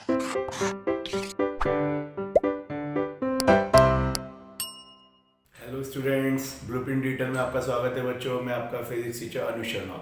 Hello students, blueprint digital में आपका स्वागत है बच्चों। मैं आपका physics teacher Anuj Sharma.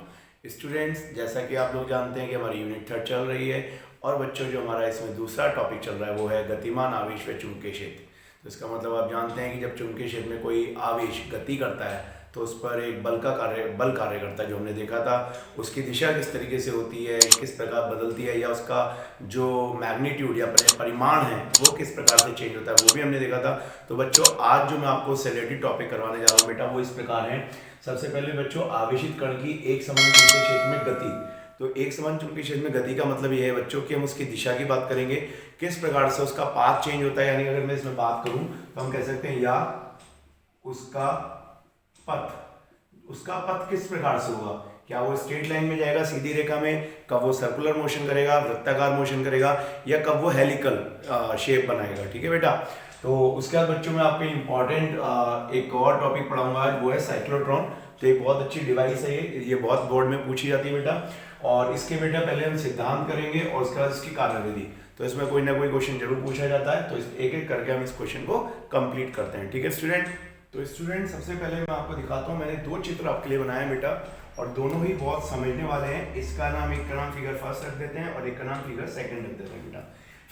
Students, जैसा कि आप लोग जानते हैं कि हमारी यूनिट 3 चल रही है और बच्चों जो हमारा इसमें दूसरा टॉपिक चल रहा है वो है गतिमान आवेश व चुंबकीय क्षेत्र। तो इसका मतलब आप जानते हैं कि जब चुंबकीय क्षेत्र में कोई आवेश गति करता है तो उस पर एक बल कार्य करता है। जो हमने देखा था उसकी दिशा किस तरीके से होती है, किस प्रकार बदलती है, या उसका जो मैग्नीट्यूड या परिमाण है वो किस प्रकार से चेंज होता है, वो भी हमने देखा था। तो बच्चों, आज जो मैं आपको से रिलेटेड टॉपिक करवाने जा रहा हूँ बेटा वो इस प्रकार है। सबसे पहले बच्चों, आवेशित कण की एक समान चुंबकीय क्षेत्र में गति। तो एक समान चुंबकीय क्षेत्र में गति का मतलब ये है बच्चों कि हम उसकी दिशा की बात करेंगे, किस प्रकार से उसका पाथ चेंज होता है। यानी अगर मैं इसमें बात करूं तो हम कह सकते हैं या उसका पथ किस प्रकार से होगा। क्या वो स्ट्रेट लाइन में जाएगा, सीधी रेखा में, कब वो सर्कुलर मोशन करेगा, वृत्ताकार मोशन करेगा, या कब वो हेलिकल शेप बनाएगा। ठीक है बेटा। तो उसके बाद बच्चों में आपको इंपॉर्टेंट एक और टॉपिक पढ़ाऊंगा आज, वो है साइक्लोट्रॉन। तो एक बहुत अच्छी डिवाइस है ये बहुत बोर्ड में पूछी जाती है बेटा। और इसके बेटा पहले हम सिद्धांत करेंगे और उसके बाद इसकी कार्यविधि। तो इसमें कोई ना कोई क्वेश्चन जरूर पूछा जाता है, तो एक एक करके हम इस क्वेश्चन को कंप्लीट करते हैं। ठीक है स्टूडेंट। तो स्टूडेंट, सबसे पहले मैं आपको दिखाता हूँ, मैंने दो चित्र आपके लिए बनाए हैं बेटा, और दोनों ही बहुत समझने वाले हैं। इसका नाम, एक का नाम फिगर फर्स्ट रख देते हैं और एक का नाम फिगर सेकंड रख देते हैं बेटा।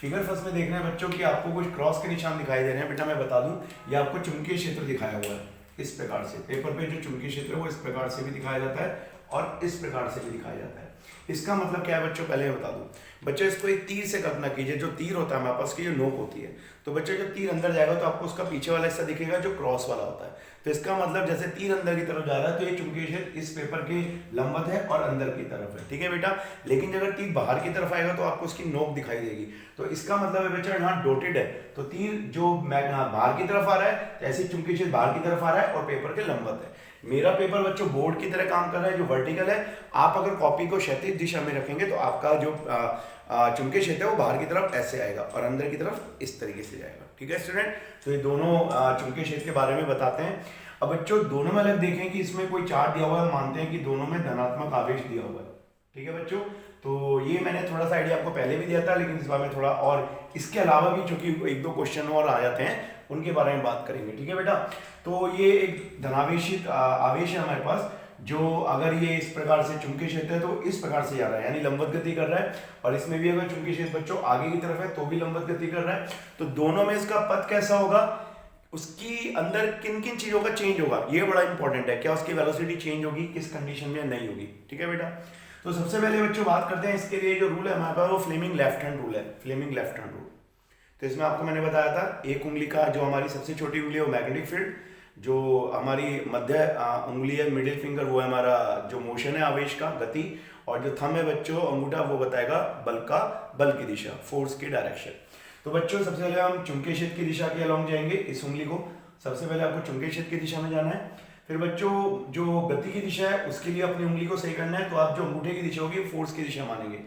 फिगर फर्स्ट में देखना है बच्चों कि आपको कुछ क्रॉस के निशान दिखाई दे रहे हैं। बेटा मैं बता दूं, ये आपको चुंबकीय क्षेत्र दिखाया हुआ है इस प्रकार से। पेपर पे जो चुंबकीय क्षेत्र है वो इस प्रकार से भी दिखाया जाता है और इस प्रकार से भी दिखाया जाता है। इसका मतलब क्या है बच्चों, पहले बता दूं। बच्चों, इसको एक तीर से कल्पना कीजिए। जो तीर होता है हमारे पास की जो नोक होती है, तो बच्चों जब तीर अंदर जाएगा तो आपको उसका पीछे वाला हिस्सा दिखेगा जो क्रॉस वाला होता है। तो इसका मतलब जैसे तीर अंदर की तरफ जा रहा है तो ये चुंबकीय क्षेत्र इस पेपर के लंबवत है और अंदर की तरफ है। ठीक है बेटा। लेकिन अगर तीर बाहर की तरफ आएगा तो आपको उसकी नोक दिखाई देगी। तो इसका मतलब है बच्चा, यहाँ डॉटेड है तो तीर जो बाहर की तरफ आ रहा है, ऐसे चुंबकीय क्षेत्र बाहर की तरफ आ रहा है और पेपर के लंबवत है। मेरा पेपर बच्चों बोर्ड की तरह काम कर रहा है जो वर्टिकल है। आप अगर कॉपी को क्षैतिज दिशा में रखेंगे तो आपका जो चुंबकीय क्षेत्र है वो बाहर की तरफ ऐसे आएगा और अंदर की तरफ इस तरीके से जाएगा। ठीक है स्टूडेंट। तो ये दोनों चुंबकीय क्षेत्र के बारे में बताते हैं। अब बच्चों, दोनों में अलग देखें कि इसमें कोई चार्ट दिया हुआ है, मानते हैं कि दोनों में धनात्मक आवेश दिया हुआ है। ठीक है बच्चों। तो ये मैंने थोड़ा सा आइडिया आपको पहले भी दिया था, लेकिन इस बार में थोड़ा और इसके अलावा भी, चूंकि एक दो क्वेश्चन और आ जाते हैं, उनके बारे में बात करेंगे। ठीक है बेटा। तो ये एक धनावेशित आवेश है हमारे पास, जो अगर ये इस प्रकार से चुंबकीय क्षेत्र है तो इस प्रकार से जा रहा है, यानी लंबवत गति कर रहा है। और इसमें भी अगर चुंबकीय क्षेत्र बच्चों आगे की तरफ है तो भी लंबवत गति कर रहा है। तो दोनों में इसका पथ कैसा होगा, उसकी अंदर किन किन चीजों का चेंज होगा, ये बड़ा इंपॉर्टेंट है। क्या उसकी वेलोसिटी चेंज होगी, किस कंडीशन में नहीं होगी। ठीक है बेटा। तो सबसे पहले बच्चों बात करते हैं, इसके लिए जो रूल है हमारे पास वो फ्लेमिंग लेफ्ट हैंड रूल है। Fleming left hand rule. तो इसमें आपको मैंने बताया था, एक उंगली का जो हमारी सबसे छोटी उंगली है वो मैग्नेटिक फील्ड, जो हमारी मध्य उंगली है मिडिल फिंगर, वो है हमारा जो मोशन है आवेश का, गति। और जो थंब है बच्चों अंगूठा, वो बताएगा बल की दिशा, फोर्स की डायरेक्शन। तो बच्चों सबसे पहले हम चुंबकीय क्षेत्र की दिशा के अलॉन्ग जाएंगे। इस उंगली को सबसे पहले आपको चुंबकीय क्षेत्र की दिशा में जाना है। फिर बच्चों जो गति की दिशा है उसके लिए अपनी उंगली को सही करना है, तो आप जो अंगूठे की दिशा होगी फोर्स की दिशा मानेंगे।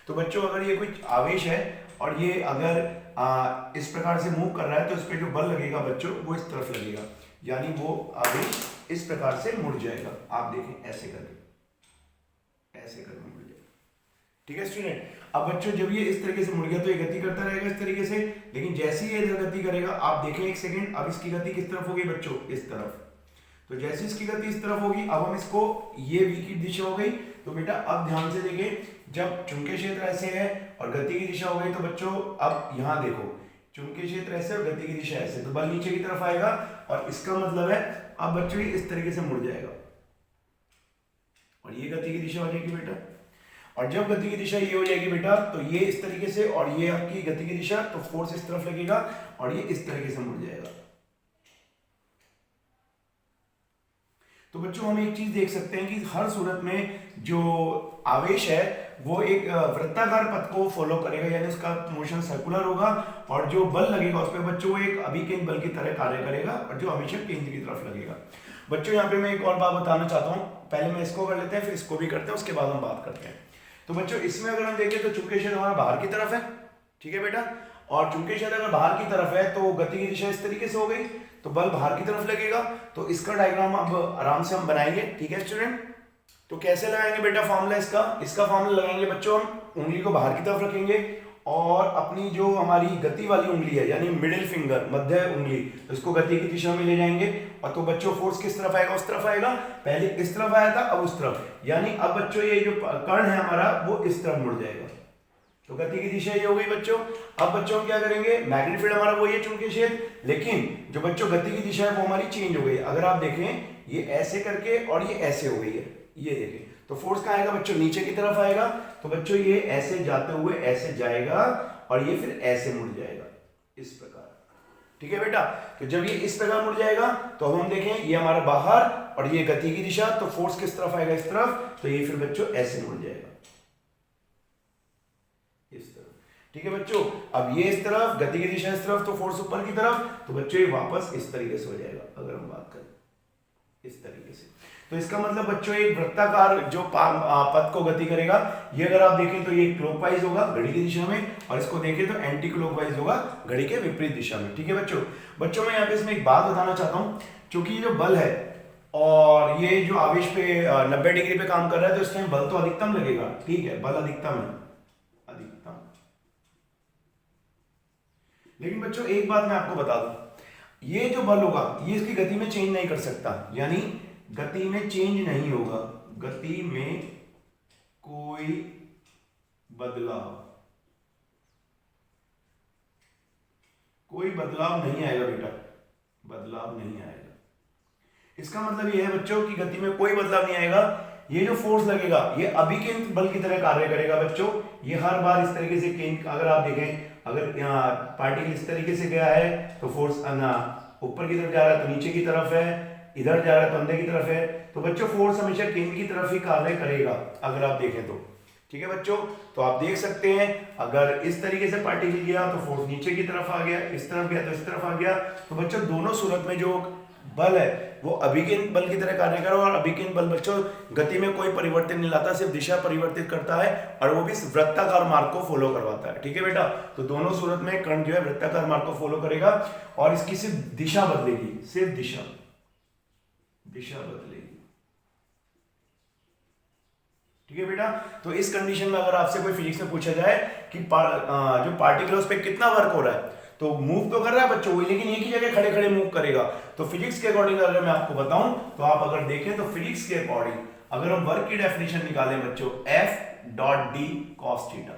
तो बच्चों अगर ये कोई आवेश है और ये अगर इस प्रकार से मूव कर रहा है तो इस पर जो बल लगेगा बच्चों वो इस तरफ लगेगा, यानी वो आवेश इस प्रकार से मुड़ जाएगा। आप देखें ऐसे करके मुड़ जाएगा। ठीक है स्टूडेंट। अब बच्चों जब ये इस तरीके से मुड़ गया तो ये गति करता रहेगा इस तरीके से, लेकिन जैसे ही ये इधर गति करेगा, आप देखें एक सेकेंड, अब इसकी गति किस तरफ होगी बच्चों, इस तरफ। तो जैसे इसकी गति इस तरफ होगी, अब हम इसको, ये v की दिशा हो गई। तो बेटा अब ध्यान से देखें, जब चुंबकीय क्षेत्र ऐसे है और गति की दिशा हो गई, तो बच्चों अब यहां देखो, चुंबकीय क्षेत्र ऐसे और गति की दिशा ऐसे, तो बल नीचे की तरफ आएगा और इसका मतलब है अब बच्चों ये इस तरीके से मुड़ जाएगा और ये गति की दिशा हो जाएगी बेटा। और जब गति की दिशा ये हो जाएगी बेटा, तो ये इस तरीके से, और ये आपकी गति की दिशा, तो फोर्स इस तरफ लगेगा और ये इस तरीके से मुड़ जाएगा। तो बच्चों हम एक चीज देख सकते हैं कि हर सूरत में जो आवेश है वो एक वृत्ताकार पथ को फॉलो करेगा, यानी उसका मोशन सर्कुलर होगा, और जो बल लगेगा उस पर बच्चों वो एक अभिकेंद्र बल की तरह कार्य करेगा और जो हमेशा केंद्र की तरफ लगेगा। बच्चों यहाँ पे मैं एक और बात बताना चाहता हूँ, पहले मैं इसको कर लेते हैं फिर इसको भी करते हैं, उसके बाद हम बात करते हैं। तो बच्चों इसमें अगर हम देखें तो चुंबकीय क्षेत्र हमारा बाहर की तरफ है। ठीक है बेटा। और चुंबकीय क्षेत्र अगर बाहर की तरफ है तो गति की दिशा इस तरीके से हो गई, तो बल बाहर की तरफ लगेगा। तो इसका डायग्राम अब आराम से हम बनाएंगे। ठीक है स्टूडेंट। तो कैसे लगाएंगे बेटा फॉर्मूला इसका फॉर्मूला लगाएंगे बच्चों, हम उंगली को बाहर की तरफ रखेंगे और अपनी जो हमारी गति वाली उंगली है यानी मिडिल फिंगर, मध्य उंगली, तो इसको गति की दिशा में ले जाएंगे। और तो बच्चों फोर्स किस तरफ आएगा? उस तरफ आएगा। पहले इस तरफ आया था, अब उस तरफ, यानी अब बच्चों ये जो कर्ण है हमारा वो इस तरफ मुड़ जाएगा। तो गति की दिशा ये हो गई बच्चों। अब बच्चों क्या करेंगे? मैग्नेटिक फील्ड हमारा वही है चुंबकीय क्षेत्र, लेकिन जो बच्चों गति की दिशा है वो हमारी चेंज हो गई। अगर आप देखें ये ऐसे करके और ये ऐसे हो गई है, ये देखें, तो फोर्स कहाँ आएगा बच्चों? नीचे की तरफ आएगा। तो बच्चों ये ऐसे जाते हुए ऐसे जाएगा और ये फिर ऐसे मुड़ जाएगा इस प्रकार। ठीक है बेटा, तो जब ये इस प्रकार मुड़ जाएगा तो अब हम देखें ये हमारा बाहर और ये गति की दिशा, तो फोर्स किस तरफ आएगा? इस तरफ। तो ये फिर बच्चों ऐसे मुड़ जाएगा इस तरफ। ठीक है बच्चों, अब ये इस तरफ, गति की दिशा इस तरफ, तो फोर्स ऊपर की तरफ, तो बच्चों ये वापस इस तरीके से हो जाएगा। अगर हम बात करें इस तरीके से, तो इसका मतलब बच्चों एक वृत्ताकार जो पथ को गति करेगा, ये अगर आप देखें तो ये क्लॉकवाइज होगा घड़ी की दिशा में, और इसको देखें तो एंटी क्लॉकवाइज होगा घड़ी के विपरीत दिशा में। ठीक है बच्चों मैं यहाँ पे इसमें एक बात बताना चाहता हूँ, क्योंकि ये जो बल है और ये जो आवेश पे 90 डिग्री पे काम कर रहा है, तो इस टाइम बल तो अधिकतम लगेगा। ठीक है, बल अधिकतम है, अधिकतम। लेकिन बच्चों एक बात मैं आपको बता दूं, ये जो बल होगा ये इसकी गति में चेंज नहीं कर सकता, यानी गति में चेंज नहीं होगा, गति में कोई बदलाव नहीं आएगा बेटा, बदलाव नहीं आएगा। इसका मतलब ये है बच्चों कि गति में कोई बदलाव नहीं आएगा। ये जो फोर्स लगेगा ये अभी के बल की तरह कार्य करेगा बच्चों। ये हर बार इस तरीके से अगर आप देखें, अगर पार्टिकल इस तरीके से गया है तो फोर्स ऊपर की तरफ जा रहा है, तो नीचे की तरफ है, इधर जा रहा है तो अंदर की तरफ है। तो बच्चों फोर्स हमेशा केंद्र की तरफ ही कार्य करेगा अगर आप देखें तो। ठीक है बच्चों, तो आप देख सकते हैं अगर इस तरीके से पार्टिकल गया तो फोर्स नीचे की तरफ आ गया, इस तरफ गया तो इस तरफ आ गया। तो बच्चों दोनों सूरत में जो बल है वो अभिकेंद्र बल की तरह कार्य करेगा, और अभिकेंद्र बल बच्चों गति में कोई परिवर्तन नहीं लाता, सिर्फ दिशा परिवर्तित करता है, और वो भी वृत्ताकार मार्ग को फॉलो करवाता है। ठीक है बेटा, तो दोनों सूरत में कर्ण जो है वृत्ताकार मार्ग को फॉलो करेगा, और इसकी सिर्फ दिशा बदलेगी, सिर्फ दिशा बदलेगी। ठीक है बेटा, तो इस कंडीशन में अगर आपसे कोई फिजिक्स में पूछा जाए कि जो पार्टिकल उस पर कितना वर्क हो रहा है, तो मूव तो कर रहा है बच्चों वही, लेकिन एक ही जगह खड़े खड़े मूव करेगा। तो फिजिक्स के अकॉर्डिंग अगर मैं आपको बताऊं, तो आप अगर देखें तो फिजिक्स के अकॉर्डिंग अगर हम वर्क की डेफिनेशन निकालें बच्चों, F dot D cos theta,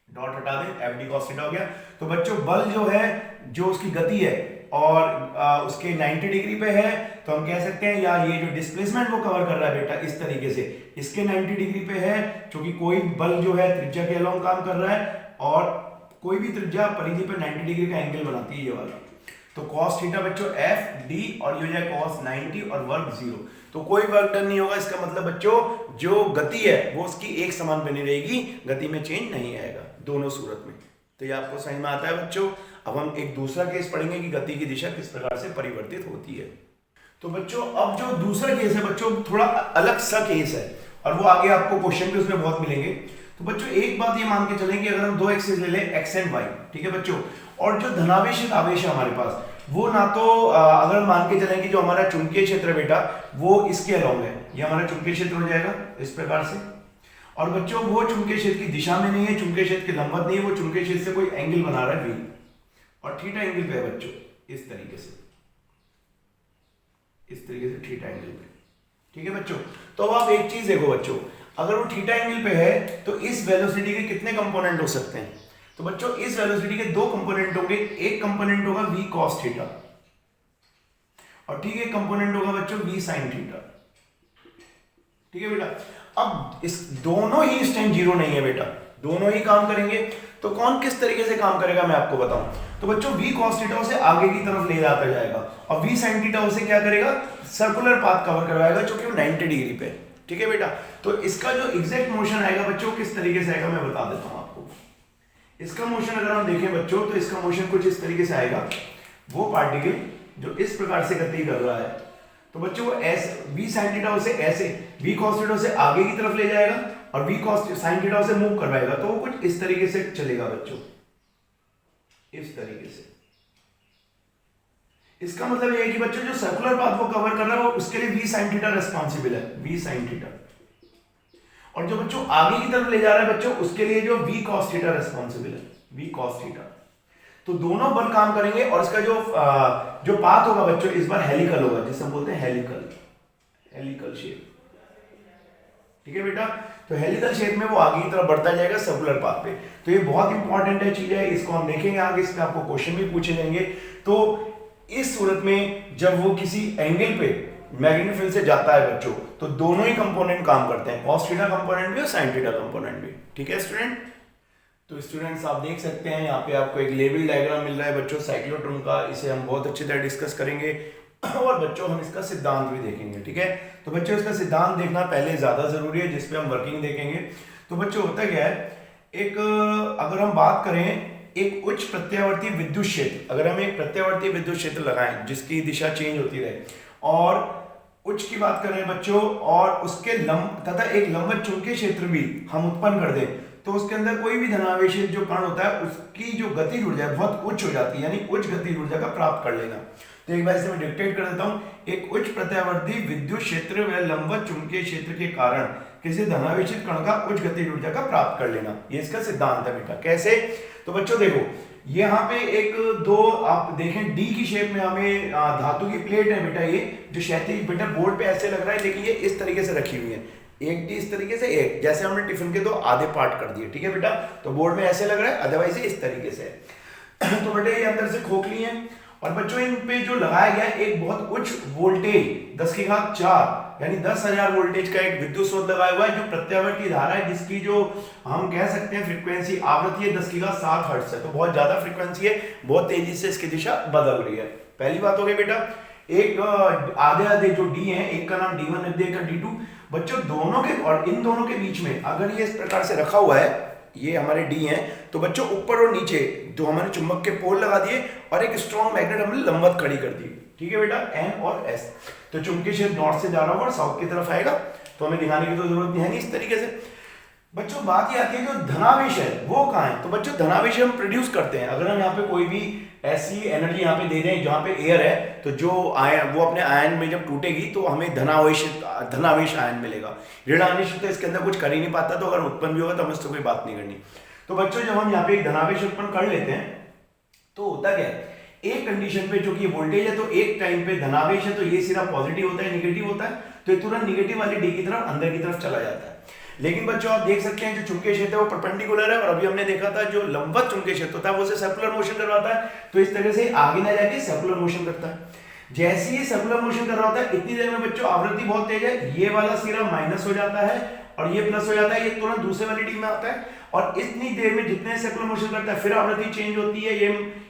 dot हटा दें, एफ डी कॉस थीटा हो गया। तो बच्चों बल जो है, जो उसकी गति है और उसके 90 डिग्री पे है, तो हम कह सकते हैं, या ये जो डिस्प्लेसमेंट वो कवर कर रहा है बेटा इस तरीके से, इसके 90 डिग्री पे है, क्योंकि कोई बल जो है त्रिज्या के अलोंग काम कर रहा है, और कोई भी त्रिज्या परिधि पे 90 डिग्री का एंगल बनाती है ये वाला। तो cos थीटा बच्चों एफ डी, और ये हो जाए cos 90 और वर्ग 0, तो कोई वर्क डन नहीं होगा। इसका मतलब बच्चों जो गति है वो उसकी एक समान बनी रहेगी, गति में चेंज नहीं आएगा दोनों सूरत में। तो ये आपको समझ में आता है बच्चों। अब हम एक दूसरा केस पढ़ेंगे कि गति की दिशा किस प्रकार से परिवर्तित होती है। तो बच्चों अब जो दूसरा केस है बच्चों थोड़ा अलग सा केस है, और वो आगे आपको क्वेश्चन भी उसमें बहुत मिलेंगे। तो बच्चों एक बात ये मान के चलें कि अगर हम दो एक्सिस ले लें एक्स एंड वाई, ठीक है बच्चों, और जो धनावेशित आवेश है हमारे पास, वो ना तो अगर मान के चलें कि जो हमारा चुंबकीय क्षेत्र है बेटा वो इसके अलोंग है, ये हमारा चुंबकीय क्षेत्र हो जाएगा इस प्रकार से, और बच्चों वो चुंबकीय क्षेत्र की दिशा में नहीं है, चुंबकीय क्षेत्र के लंबवत नहीं है, वो चुंबकीय क्षेत्र से कोई एंगल बना रहा है वी, और थीटा एंगल पे है बच्चों इस तरीके से, इस तरीके से थीटा एंगल पे। ठीक है बच्चों, तो अब आप एक चीज देखो बच्चों, अगर वो थीटा एंगल पे है तो इस वेलोसिटी के कितने कंपोनेंट हो सकते हैं? तो बच्चों इस वेलोसिटी के दो कंपोनेंट होंगे, एक कंपोनेंट होगा v cos थीटा, और ठीक है कंपोनेंट होगा बच्चों v sin थीटा। ठीक है बेटा, अब इस दोनों ही इस टाइम जीरो नहीं है बेटा, दोनों ही काम करेंगे। तो कौन किस तरीके से काम करेगा मैं आपको बताऊं। तो बच्चों v cos थीटा उसे आगे की तरफ ले जाता जाएगा, और v sin थीटा उसे क्या करेगा, सर्कुलर पाथ कवर करवाएगा, क्योंकि वो 90 डिग्री पे। ठीक है बेटा, तो इसका जो एग्जैक्ट मोशन आएगा बच्चों किस तरीके से आएगा मैं बता देता हूं आपको। इसका मोशन अगर हम देखें बच्चों, तो इसका मोशन कुछ इस तरीके से आएगा। वो पार्टिकल जो इस प्रकार से गति कर रहा है, तो बच्चों वो ऐसे v sin थीटा उसे ऐसे v cos थीटा उसे आगे की तरफ ले जाएगा, और v cos sin थीटा उसे मूव करवाएगा, तो वो कुछ इस तरीके से चलेगा बच्चों, इस तरीके से। इसका मतलब ये है कि बच्चों जो सर्कुलर पाथ वो कवर कर रहा है वो उसके लिए v sin थीटा रिस्पॉन्सिबल है, v sin थीटा। और जो बच्चों आगे की तरफ ले जा रहा है बच्चों, उसके लिए जो v cos थीटा रिस्पॉन्सिबल है, v cos थीटा। तो दोनों बल काम करेंगे और इसका जो पाथ होगा बच्चों इस बार हेलिकल होगा, जिसे हम बोलते हैं हेलिकल शेप। ठीक है बेटा, तो हेलिकल शेप में वो आगे की तरफ बढ़ता जाएगा सर्कुलर पाथ पे। तो ये बहुत इंपॉर्टेंट है चीज है, इसको हम देखेंगे आगे, इसमें आपको क्वेश्चन भी पूछे जाएंगे। तो इस सूरत में जब वो किसी एंगल पे मैग्नेटिक फील्ड से जाता है बच्चों, तो दोनों ही कंपोनेंट काम करते हैं, cos थीटा कंपोनेंट भी और sin थीटा कंपोनेंट भी। ठीक है स्टूडेंट, तो स्टूडेंट्स आप देख सकते हैं यहाँ पे आपको एक लेवल डायग्राम मिल रहा है बच्चों साइक्लोट्रॉन का, इसे हम बहुत अच्छी तरह डिस्कस करेंगे और बच्चों हम इसका सिद्धांत भी देखेंगे। ठीक है, तो बच्चों इसका सिद्धांत देखना पहले ज्यादा जरूरी है, जिसपे हम वर्किंग देखेंगे। तो बच्चों होता क्या है, एक अगर हम बात करें एक उच्च प्रत्यावर्ती विद्युत क्षेत्र, अगर हम एक प्रत्यावर्ती विद्युत क्षेत्र लगाएं जिसकी दिशा चेंज होती रहे, और उच्च की बात करें बच्चों, और उसके लंब तथा एक लंबवत चुंबकीय क्षेत्र भी हम उत्पन्न कर दें, तो उसके अंदर कोई भी धनावेशित जो कण होता है उसकी जो गति ऊर्जा है बहुत उच्च हो जाती है, यानी उच्च गति ऊर्जा का प्राप्त कर लेना। तो एक बार इसे मैं डिक्टेट कर देता हूं, एक उच्च प्रत्यावर्ती विद्युत क्षेत्र व लंबवत चुंबकीय क्षेत्र के कारण किसी धनावेशित कण का उच्च गति ऊर्जा का प्राप्त कर लेना, ये इसका सिद्धांत है बेटा। कैसे, तो बच्चों देखो यहाँ पे एक दो आप देखें डी की शेप में हमें धातु की प्लेट है बेटा, ये जो क्षैतिज बेटा बोर्ड पे ऐसे लग रहा है, लेकिन ये इस तरीके से रखी हुई है, एक डी इस तरीके से, एक जैसे हमने टिफिन के दो आधे पार्ट कर दिए। ठीक है बेटा, तो बोर्ड में ऐसे लग रहा है, अदरवाइज इस तरीके से तो बेटा ये अंदर से खोखली है, और बच्चों इन पे जो लगाया गया एक बहुत उच्च वोल्टेज 10 की घात 4 यानी 10,000 वोल्टेज का एक विद्युत स्रोत लगाया हुआ है, जो प्रत्यावर्ती धारा है जिसकी जो हम कह सकते हैं फ्रीक्वेंसी आवृत्ति है 10 की घात 7 हर्ट्ज है। तो बहुत ज्यादा फ्रीक्वेंसी है, बहुत तेजी से इसकी दिशा बदल रही है। पहली बात हो गई बेटा, एक आधे आधे जो डी है, एक का नाम D1 एक का D2, बच्चों दोनों के और इन दोनों के बीच में अगर ये इस प्रकार से रखा हुआ है, ये हमारे डी हैं, तो बच्चों ऊपर और नीचे जो हमारे चुंबक के पोल लगा दिए और एक स्ट्रॉन्ग मैग्नेट हमने लंबवत खड़ी कर दी। ठीक है बेटा, एन और एस, तो चुंबकीय क्षेत्र नॉर्थ से जा रहा होगा और साउथ की तरफ आएगा, तो हमें दिखाने की तो जरूरत नहीं है नहीं इस तरीके से। बच्चों बात ये आती है जो धनावेश है वो कहाँ है, तो बच्चों धनावेश हम प्रोड्यूस करते हैं, अगर हम यहाँ पे कोई भी ऐसी एनर्जी यहाँ पे दे दें जहाँ पे एयर है, तो जो आयन वो अपने आयन में जब टूटेगी तो हमें धनावेश आयन मिलेगा। ऋण आवेश तो इसके अंदर कुछ कर ही नहीं पाता, तो अगर उत्पन्न भी होगा तो हमें इससे कोई बात नहीं करनी। तो बच्चों जब हम यहाँ पे एक धनावेश उत्पन्न कर लेते हैं तो होता क्या है, एक कंडीशन पे जो कि वोल्टेज है, तो एक टाइम पे धनावेश है तो ये सिरा पॉजिटिव होता है निगेटिव होता है, तो ये तुरंत निगेटिव वाली डी की तरफ अंदर की तरफ चला जाता है। लेकिन बच्चों आप देख सकते हैं जो चुंबकीय क्षेत्र है वो परपेंडिकुलर है, और अभी हमने देखा था जो लंबवत चुंबकीय क्षेत्र होता है वो उसे सर्कुलर मोशन करवाता है, तो इस तरह से आगे ना जाके सर्कुलर मोशन करता है। जैसे ही सर्कुलर मोशन कर रहा होता है इतनी देर में बच्चों आवृत्ति बहुत तेज है, ये वाला सिरा माइनस हो जाता है और ये प्लस हो जाता है, ये तुरंत दूसरे वाली डी में आता है, और इतनी देर में जितने सर्कुलर मोशन करता है फिर आवृत्ति चेंज होती है,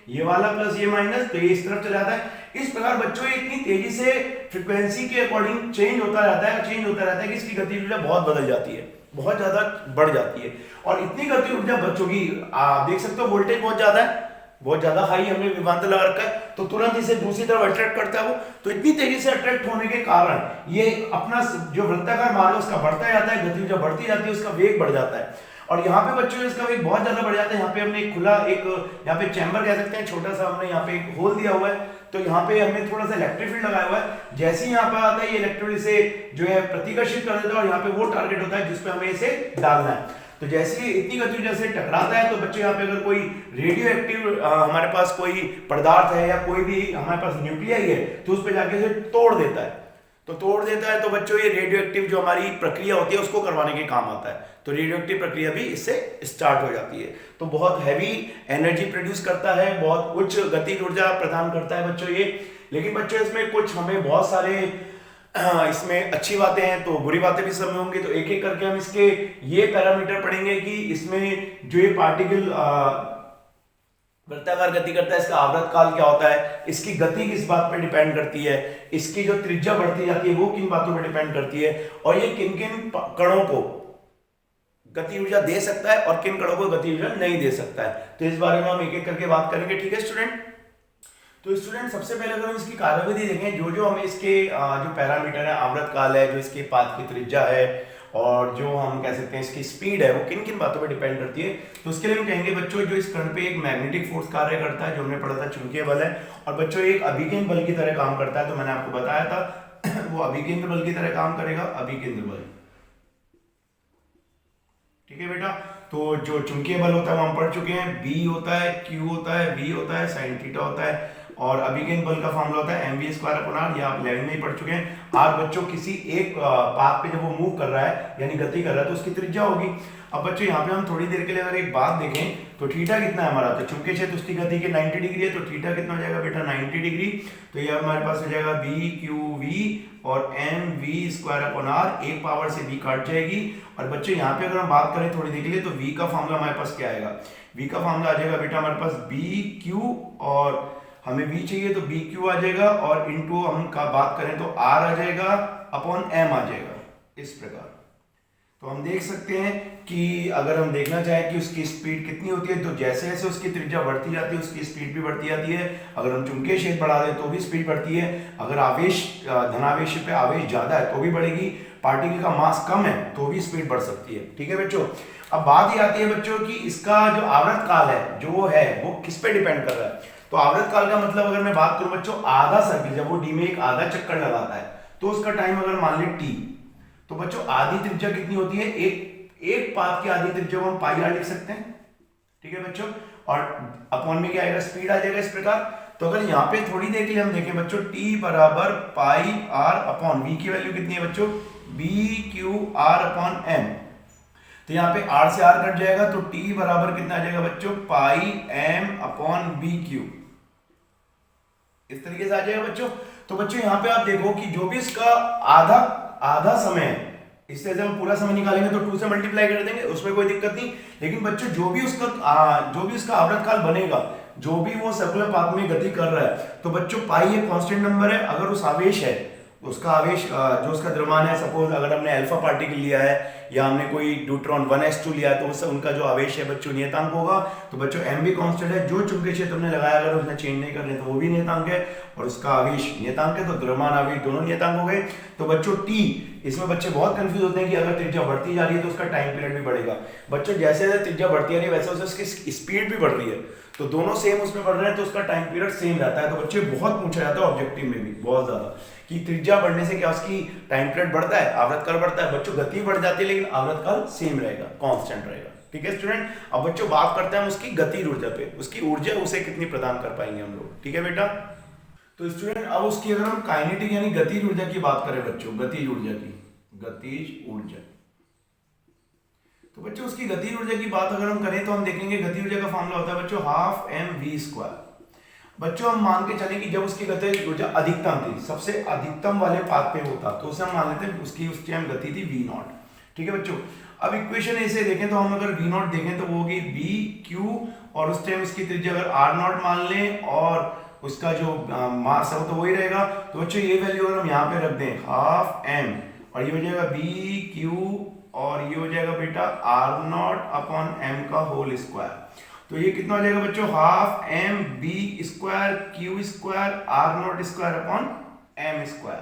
ये वाला प्लस ये माइनस, तो ये इस तरफ चला जाता है। इस प्रकार बच्चों ये इतनी तेजी से फ्रीक्वेंसी के अकॉर्डिंग चेंज होता रहता है कि इसकी गति ऊर्जा बहुत बदल जाती है, बहुत ज्यादा बढ़ जाती है, और इतनी गति ऊर्जा बच्चों की आप देख सकते हो वोल्टेज बहुत ज्यादा है, बहुत ज्यादा हाई हमने विभवांतर लगा रखा है, तो तुरंत इसे दूसरी तरफ अट्रैक्ट करता है वो, तो इतनी तेजी से अट्रैक्ट होने के कारण ये अपना जो वृत्ताकार मार्ग है उसका बढ़ता जाता है, गति ऊर्जा बढ़ती जाती है, उसका वेग बढ़ जाता है, और यहाँ पे बच्चों इसका वेग बहुत ज्यादा बढ़ जाता है। यहाँ पे हमने एक खुला एक यहाँ पे चैम्बर कह सकते हैं, छोटा सा हमने यहाँ पे एक होल दिया हुआ है, तो यहाँ पे हमने थोड़ा सा इलेक्ट्रिक फील्ड लगाया हुआ है, जैसे ही यहाँ पे आता है ये इलेक्ट्रिक फील्ड से जो है प्रतिकर्षित कर देता है, और यहाँ पे वो टारगेट होता है जिसपे हमें इसे डालना है। तो जैसे ही इतनी गति ऊर्जा से टकराता है तो बच्चों यहाँ पे अगर कोई रेडियो एक्टिव हमारे पास कोई पदार्थ है या कोई भी हमारे पास न्यूक्लियाई है तो उस पर जाके इसे तोड़ देता है, तो बच्चों ये रेडियो एक्टिव जो हमारी प्रक्रिया होती है उसको करवाने के काम आता है, तो रेडियो एक्टिव प्रक्रिया भी इससे स्टार्ट हो जाती है। तो बहुत हैवी एनर्जी प्रोड्यूस करता है, बहुत उच्च गति ऊर्जा प्रदान करता है बच्चों ये। लेकिन बच्चों इसमें कुछ हमें बहुत सारे इसमें अच्छी बातें हैं तो बुरी बातें भी सब में होंगी, तो एक एक करके हम इसके ये पैरामीटर पढ़ेंगे कि इसमें जो ये पार्टिकल वृत्ताकार गति करता है इसका आवर्त काल क्या होता है, इसकी गति किस बात पर डिपेंड करती है, इसकी जो त्रिज्या बढ़ती जाती है वो किन बातों पर डिपेंड करती है, और ये किन किन कणों को गति ऊर्जा दे सकता है और किन कणों को गति ऊर्जा नहीं दे सकता है। तो इस बारे में हम एक एक करके बात करेंगे। ठीक है स्टूडेंट, तो स्टूडेंट सबसे पहले अगर हम इसकी कार्यविधि देखें, जो हमें इसके जो पैरामीटर है, आवर्त काल है, जो इसके पाथ की त्रिज्या है, और जो हम कह सकते हैं इसकी स्पीड है, वो किन किन बातों पर डिपेंड करती है। तो उसके लिए हम कहेंगे बच्चों जो इस कण पे एक मैग्नेटिक फोर्स कार्य करता है, जो हमने पढ़ा था चुंबकीय बल है, और बच्चों एक अभिकेंद्र बल की तरह काम करता है, तो मैंने आपको बताया था वो अभिकेंद्र बल की तरह काम करेगा, अभिकेंद्र बल। ठीक है बेटा। तो जो चुंबकीय बल होता है वो हम पढ़ चुके हैं, बी होता है, क्यू होता है, वी होता है, साइन थीटा होता है, और अभिकेंद्र बल का फॉर्मूला होता है mv²/r, ये आप 11 में ही पढ़ चुके हैं। आर बच्चों किसी एक पाथ पे जब वो मूव कर रहा है यानी गति कर रहा है तो उसकी त्रिज्या होगी। अब बच्चों यहाँ पे हम थोड़ी देर के लिए अगर एक बात देखें तो थीटा कितना है हमारा, तो चुंबकीय क्षेत्र उसकी गति के 90 डिग्री है, तो थीटा कितना हो जाएगा बेटा 90 डिग्री। तो ये हमारे पास हो जाएगा बी क्यू वी और mv²/r, एक पावर से v काट जाएगी। और बच्चों यहाँ पे अगर हम बात करें थोड़ी देर के लिए तो v का फॉर्मूला हमारे पास क्या आएगा, v का फॉर्मूला आ जाएगा बेटा हमारे पास बी क्यू, और हमें v चाहिए तो बी क्यू आ जाएगा, और इनटू हम का बात करें तो r आ जाएगा अपॉन m आ जाएगा, इस प्रकार। तो हम देख सकते हैं कि अगर हम देखना चाहें कि उसकी स्पीड कितनी होती है तो जैसे जैसे उसकी त्रिज्या बढ़ती जाती है उसकी स्पीड भी बढ़ती जाती है। अगर हम चुंबकीय क्षेत्र बढ़ा दें तो भी स्पीड बढ़ती है, अगर आवेश धनावेश पे आवेश ज्यादा है तो भी बढ़ेगी, पार्टिकल का मास कम है तो भी स्पीड बढ़ सकती है। ठीक है बच्चों, अब बात ये आती है बच्चों कि इसका जो आवर्त काल है जो है वो किस पे डिपेंड कर रहा है। तो आवर्त काल का मतलब अगर मैं बात करूं बच्चों आधा सर्किल, जब वो डी में एक आधा चक्कर लगाता है तो उसका टाइम अगर मान ले टी, तो बच्चों आधी त्रिज्या कितनी होती है, एक पाथ की आधी त्रिज्या को हम पाई आर लिख सकते हैं। ठीक है बच्चों, और अपॉन में क्या आएगा, स्पीड आ जाएगा इस प्रकार। तो अगर यहाँ पे थोड़ी देर के लिए हम देखें बच्चों टी बराबर पाई आर अपॉन वी की वैल्यू कितनी है बच्चों, B q r upon m, तो यहाँ पे आर से आर कट जाएगा तो टी बराबर कितना आ जाएगा बच्चों पाई एम अपॉन बी क्यू, इस तरीके से आ जाएगा बच्चों। तो बच्चों यहाँ पे आप देखो कि जो भी इसका आधा समय है, इससे जब हम पूरा समय निकालेंगे तो 2 से मल्टीप्लाई कर देंगे, उसमें कोई दिक्कत नहीं। लेकिन बच्चों जो भी उसका आवर्त काल बनेगा, जो भी वो सर्कुलर पाथ में गति कर रहा है, तो बच्चों पाई ये कांस्टेंट नंबर है। अगर उस आवेश है उसका आवेश जो उसका द्रव्यमान है, सपोज अगर हमने अल्फा पार्टिकल लिया है या हमने कोई न्यूट्रॉन 1s2 लिया है तो उससे उनका जो आवेश है बच्चों नियतांक होगा। तो बच्चों m भी कांस्टेंट है, जो चुंबकीय क्षेत्र हमने लगाया अगर उसने चेंज नहीं करने तो वो भी नियतांक है, और उसका आवेश नियतांक है, तो द्रव्यमान आवेश दोनों नियतांक हो गए। तो बच्चों t, इसमें बच्चे बहुत कंफ्यूज होते हैं कि अगर त्रिज्या बढ़ती जा रही है तो उसका टाइम पीरियड भी बढ़ेगा। बच्चों जैसे जैसे त्रिज्या बढ़ती जा रही है वैसे वैसे उसकी स्पीड भी बढ़ रही है, तो दोनों सेम उसमें बढ़ रहे हैं तो उसका टाइम पीरियड सेम रहता है। तो बच्चे बहुत पूछा जाता है ऑब्जेक्टिव में भी बहुत ज्यादा कि त्रिज्या बढ़ने से क्या उसकी टाइम पीरियड बढ़ता है, आवर्त काल बढ़ता है। बच्चों गति बढ़ जाती है लेकिन आवर्त काल सेम रहेगा, कांस्टेंट रहेगा। ठीक है स्टूडेंट, अब बच्चों बात करते हैं उसकी गतिज ऊर्जा पे, उसकी ऊर्जा उसे कितनी प्रदान कर पाएंगे हम लोग। ठीक है बेटा, तो स्टूडेंट अब उसकी अगर हम काइनेटिक यानी गतिज ऊर्जा की बात करें बच्चों, गतिज ऊर्जा की, गतिज ऊर्जा, तो बच्चों उसकी गतिज ऊर्जा की बात अगर हम करें तो हम देखेंगे गतिज ऊर्जा का फॉर्मूला होता है बच्चों ½ mv²। बच्चों हम मान के चलें कि जब उसकी गतिज ऊर्जा अधिकतम थी, सबसे अधिकतम वाले पाथ पे होता, तो उसे हम मान लेते हैं उसकी उस टाइम गति थी v0। ठीक है बच्चों, अब इक्वेशन ऐसे देखें तो हम अगर v0 देखें तो वो होगी b q, और उस टाइम उसकी त्रिज्या अगर r0 मान लें और उसका जो मास है वो तो वही रहेगा। तो बच्चों ये वैल्यू अगर हम यहाँ पे रख दें ½ m, और ये हो जाएगा b q और ये हो जाएगा बेटा r0 अपॉन m का होल स्क्वायर। तो ये कितना हो जाएगा बच्चों ½ mb² q² r0² upon m²।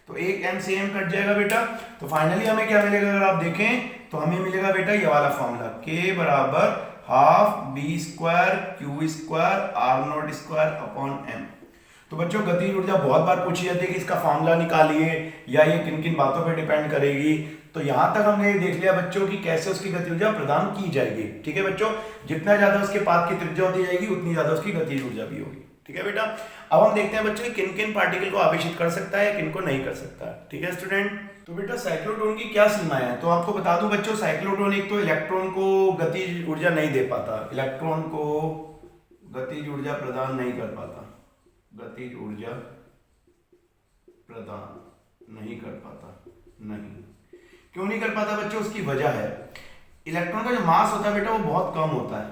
तो एक m से m कट जाएगा बेटा। तो फाइनली हमें क्या मिलेगा अगर आप देखें तो हमें मिलेगा बेटा ये वाला फॉर्मूला k बराबर ½ b² q² r0² upon m। तो बच्चों गतिज ऊर्जा बहुत बार पूछी जाती है कि इसका फॉर्मूला निकालिए या ये किन किन बातों पे डिपेंड करेगी। तो यहां तक हमने देख लिया बच्चों की कैसे उसकी गतिज ऊर्जा प्रदान की जाएगी। ठीक है बच्चों, जितना ज्यादा उसके पाथ की त्रिज्या होती जाएगी उतनी ज्यादा उसकी गतिज ऊर्जा भी होगी। ठीक है बेटा, अब हम देखते हैं बच्चों कि किन किन पार्टिकल को आवेशित कर सकता है, किन को नहीं कर सकता। ठीक है स्टूडेंट, तो बेटा साइक्लोट्रॉन की क्या सीमाएं हैं, तो आपको बता दूं बच्चों साइक्लोट्रॉन एक तो इलेक्ट्रॉन को गतिज ऊर्जा नहीं दे पाता, इलेक्ट्रॉन को गतिज ऊर्जा प्रदान नहीं कर पाता, गतिज ऊर्जा प्रदान नहीं कर पाता। नहीं, क्यों नहीं कर पाता बच्चों, उसकी वजह है इलेक्ट्रॉन का जो मास होता है बेटा वो बहुत कम होता है,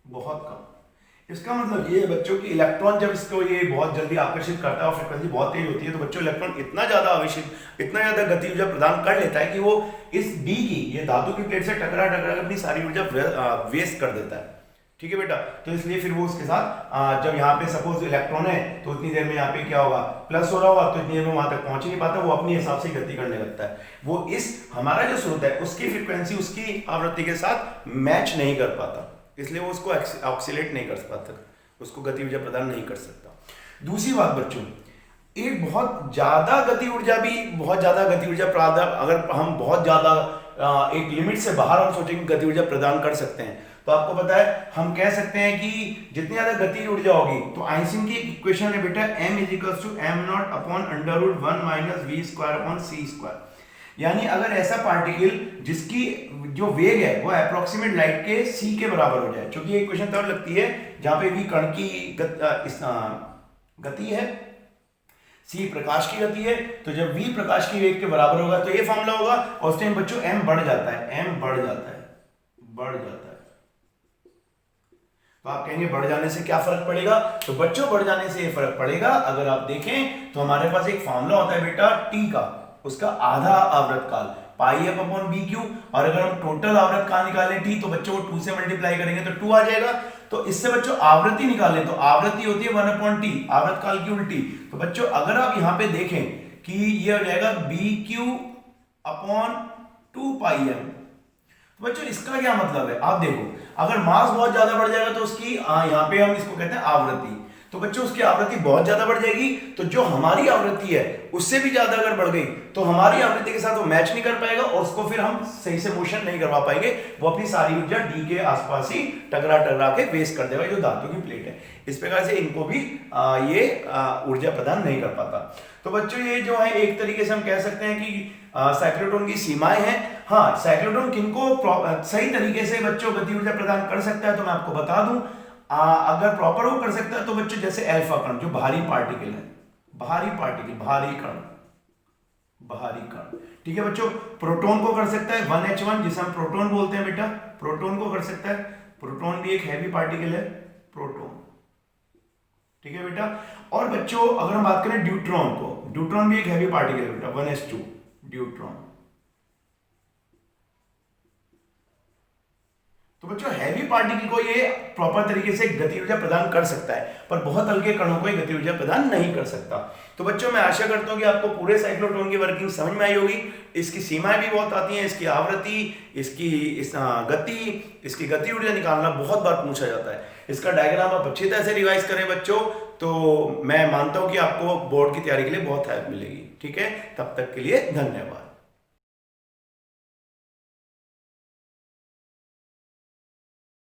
बहुत कम। इसका मतलब ये है बच्चों कि इलेक्ट्रॉन जब इसको ये बहुत जल्दी आकर्षित करता है और फ्रीक्वेंसी बहुत तेज होती है तो बच्चों इलेक्ट्रॉन इतना ज्यादा आवेशित, इतना ज्यादा गति ऊर्जा प्रदान कर लेता है कि वो इस डी की, ये धातु की प्लेट से टकरा अपनी सारी ऊर्जा वेस्ट कर देता है। ठीक है बेटा, तो इसलिए फिर वो उसके साथ जब यहाँ पे सपोज इलेक्ट्रॉन है तो उतनी देर में यहाँ पे क्या होगा, प्लस हो रहा होगा, तो इतनी देर में वहां तक पहुंच ही नहीं पाता, वो अपने हिसाब से गति करने लगता है। वो इस हमारा जो स्रोत है उसकी फ्रीक्वेंसी उसकी आवृत्ति के साथ मैच नहीं कर पाता, इसलिए वो उसको ऑक्सीलेट नहीं कर पाता, उसको गति ऊर्जा प्रदान नहीं कर सकता। दूसरी बात बच्चों, एक बहुत ज्यादा गति ऊर्जा भी, बहुत ज्यादा गति ऊर्जा प्रदान, अगर हम बहुत ज्यादा एक लिमिट से बाहर हम सोचेंगे गति ऊर्जा प्रदान कर सकते हैं, तो आपको पता है हम कह सकते हैं कि जितनी ज्यादा गति ऊर्जा होगी, तो आइंस्टीन की इक्वेशन है बेटा m = m0 upon √1 - v² upon c²। यानी अगर ऐसा पार्टिकल जिसकी जो वेग है वो अप्रोक्सीमेट लाइट के c के बराबर हो जाए, क्योंकि ये इक्वेशन तब लगती है जहां पे v कण की गति है, c प्रकाश की गति है, तो जब v प्रकाश की वेग के बराबर होगा तो ये फॉर्मूला होगा, और उस टाइम बच्चों m बढ़ जाता है, m बढ़ जाता है। तो आप कहेंगे बढ़ जाने से क्या फर्क पड़ेगा, तो बच्चों बढ़ जाने से ये फर्क पड़ेगा। अगर आप देखें तो हमारे पास एक फॉर्मूला होता है बेटा t का, उसका आधा आवृत काल πf/bq, और अगर हम टोटल आवृत काल निकालें t, तो बच्चों को 2 से मल्टीप्लाई करेंगे तो 2 आ जाएगा। तो इससे बच्चों आवृत्ति निकालें तो आवृत्ति होती है 1/t, आवृत काल की उल्टी। तो बच्चों अगर आप यहां पे देखें कि ये हो जाएगा bq/2πm। तो बच्चों इसका क्या मतलब है, आप देखो अगर मास बहुत ज्यादा बढ़ जाएगा तो उसकी यहाँ पे हम इसको कहते हैं आवृत्ति, तो बच्चों उसकी आवृत्ति बहुत ज्यादा बढ़ जाएगी, तो जो हमारी आवृत्ति है उससे भी ज्यादा अगर बढ़ गई तो हमारी आवृत्ति के साथ वो मैच नहीं कर पाएगा, और उसको फिर हम सही से मोशन नहीं करवा पाएंगे, वो अपनी सारी ऊर्जा डी के आसपास ही टकरा के वेस्ट कर देगा, जो धातु की प्लेट है। इस प्रकार से इनको भी ये ऊर्जा प्रदान नहीं कर पाता। तो बच्चों ये जो है एक तरीके से हम कह सकते हैं कि साइक्लोट्रॉन की सीमाएं हैं। हाँ, साइक्लोट्रॉन किनको सही तरीके से बच्चों गति ऊर्जा प्रदान कर सकता है, तो मैं आपको बता दूं, अगर प्रॉपर वो कर सकता है तो बच्चों जैसे अल्फा कण जो भारी पार्टिकल है, भारी कण, ठीक है बच्चों। प्रोटॉन को कर सकता है 1h1, जिसे हम प्रोटॉन बोलते हैं बेटा, प्रोटॉन को कर सकता है। प्रोटॉन भी एक हैवी पार्टिकल है, प्रोटॉन, ठीक है बेटा। और बच्चों अगर हम बात करें ड्यूट्रॉन को, ड्यूट्रॉन भी एक हैवी पार्टिकल है बेटा, 1s2 ड्यूट्रॉन। तो बच्चों हैवी पार्टिकल को ये प्रॉपर तरीके से गति ऊर्जा प्रदान कर सकता है, पर बहुत हल्के कणों को ये गति ऊर्जा प्रदान नहीं कर सकता। तो बच्चों मैं आशा करता हूं कि आपको पूरे साइक्लोट्रॉन की वर्किंग समझ में आई होगी। इसकी सीमाएं भी बहुत आती हैं, इसकी आवृत्ति, इसकी इसकी गति ऊर्जा निकालना बहुत बार पूछा जाता है। इसका डायग्राम आप अच्छी तरह से रिवाइज करें बच्चों, तो मैं मानता हूं कि आपको बोर्ड की तैयारी के लिए बहुत हेल्प मिलेगी। ठीक है, तब तक के लिए धन्यवाद।